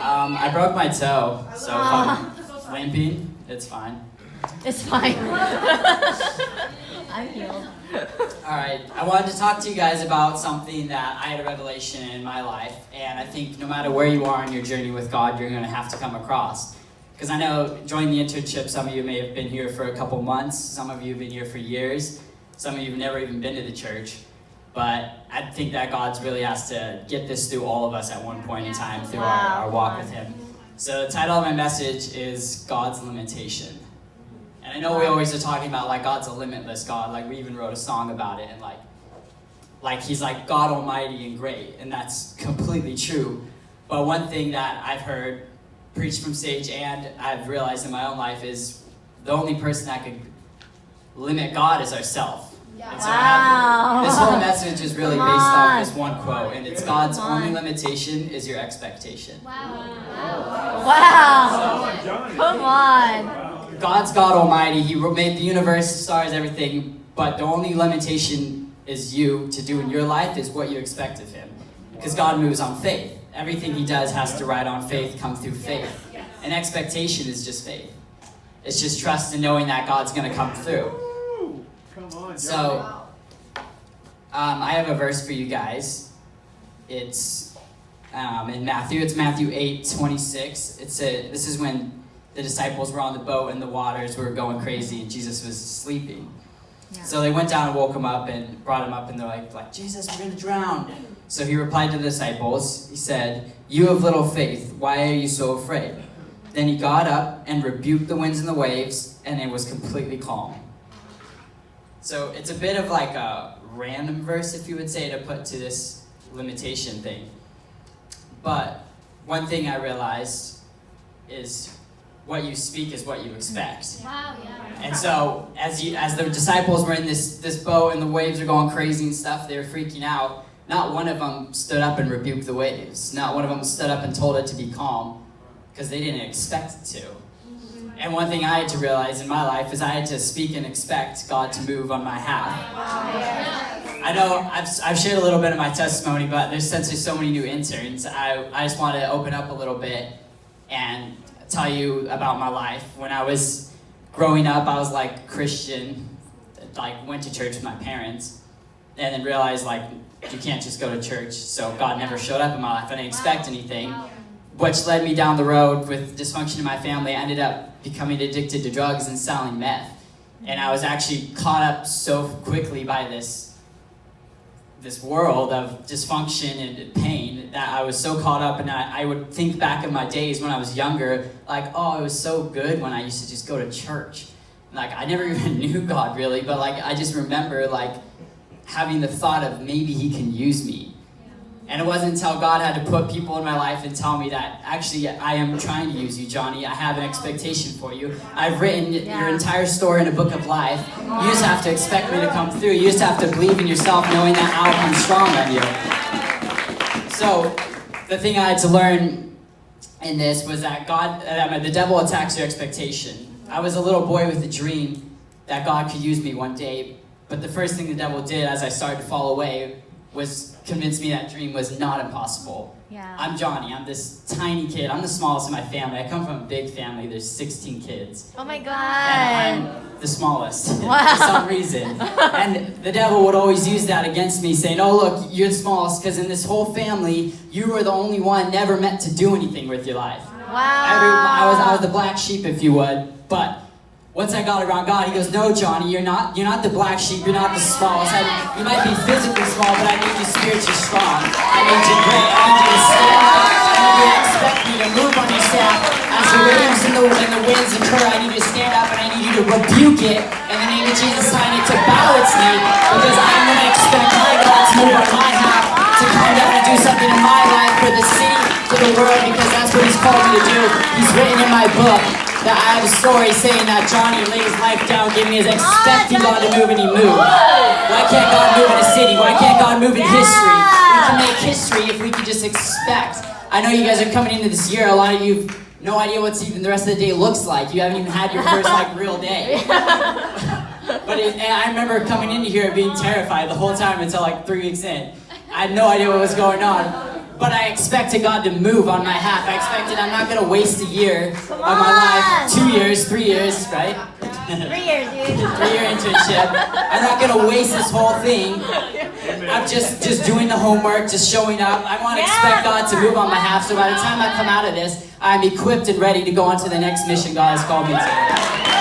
I broke my toe, so if I'm limping, it's fine. It's fine. I'm healed. Alright, I wanted to talk to you guys about something that I had a revelation in my life, and I think no matter where you are in your journey with God, you're going to have to come across. Because I know, joining the internship, some of you may have been here for a couple months, some of you have been here for years, some of you have never even been to the church, but I think that God's really has to get this through all of us at one point in time through our walk with Him. So the title of my message is God's Limitation. And I know we always are talking about like God's a limitless God, like we even wrote a song about it, and like He's like God Almighty and great, and that's completely true. But one thing that I've heard preached from stage and I've realized in my own life is the only person that could limit God is ourselves. And so this whole message is really based off this one quote, and it's God's only limitation is your expectation. Wow. Come on. God's God Almighty. He made the universe, the stars, everything, but the only limitation is you to do in your life is what you expect of Him. Because God moves on faith. Everything He does has to ride on faith, come through faith. And expectation is just faith. It's just trust in knowing that God's going to come through. So, I have a verse for you guys. It's in Matthew. It's Matthew 8:26. This is when the disciples were on the boat and the waters were going crazy and Jesus was sleeping. Yeah. So they went down and woke him up and brought him up, and they're like, Jesus, we're going to drown. So he replied to the disciples. He said, "You have little faith. Why are you so afraid?" Then he got up and rebuked the winds and the waves, and it was completely calm. So it's a bit of like a random verse, if you would say, to put to this limitation thing. But one thing I realized is what you speak is what you expect. Wow, yeah. And so as the disciples were in this boat and the waves are going crazy and stuff, they were freaking out. Not one of them stood up and rebuked the waves. Not one of them stood up and told it to be calm, because they didn't expect it to. And one thing I had to realize in my life is I had to speak and expect God to move on my behalf. I know I've shared a little bit of my testimony, but since there's so many new interns, I just want to open up a little bit and tell you about my life. When I was growing up, I was like Christian, like went to church with my parents, and then realized like you can't just go to church. So God never showed up in my life. I didn't expect anything, which led me down the road with dysfunction in my family. I ended up becoming addicted to drugs and selling meth. And I was actually caught up so quickly by this world of dysfunction and pain that I was so caught up, and I would think back of my days when I was younger, like, oh, it was so good when I used to just go to church. Like, I never even knew God really, but like, I just remember like having the thought of maybe He can use me. And it wasn't until God had to put people in my life and tell me that, actually, I am trying to use you, Johnny. I have an expectation for you. I've written your entire story in a book of life. You just have to expect me to come through. You just have to believe in yourself, knowing that I'll come strong on you. So the thing I had to learn in this was that the devil attacks your expectation. I was a little boy with a dream that God could use me one day, but the first thing the devil did as I started to fall away was convince me that dream was not impossible. Yeah. I'm Johnny. I'm this tiny kid. I'm the smallest in my family. I come from a big family. There's 16 kids. Oh my God. And I'm the smallest Wow. for some reason. And the devil would always use that against me, saying, oh, look, you're the smallest because in this whole family, you were the only one never meant to do anything with your life. Wow. I was the black sheep, if you would, but once I got around God, He goes, no, Johnny, you're not the black sheep, you're not the smallest. You might be physically small, but I need you spiritually strong. I need you great. I need you to stand up. I need you to expect me to move on your staff. As the waves and the winds occur, I need you to stand up and I need you to rebuke it. In the name of Jesus, I need to bow its knee, because I'm going to expect my God to move on my half, to come down and do something in my life for the city, to the world, because that's what He's called me to do. He's written in my book that I have a story saying that Johnny laid his life down, giving me his expecting God to move, and He moved. Why can't God move in a city? Why can't God move in history? We can make history if we can just expect. I know you guys are coming into this year. A lot of you have no idea what even the rest of the day looks like. You haven't even had your first real day. And I remember coming into here being terrified the whole time until 3 weeks in. I had no idea what was going on. But I expected God to move on my behalf. I expected I'm not gonna waste a year Come of my life, on. 2 years, 3 years, right? 3 years, dude. 3-year internship. I'm not gonna waste this whole thing. I'm just doing the homework, just showing up. I want to expect God to move on my behalf. So by the time I come out of this, I'm equipped and ready to go on to the next mission God has called me to.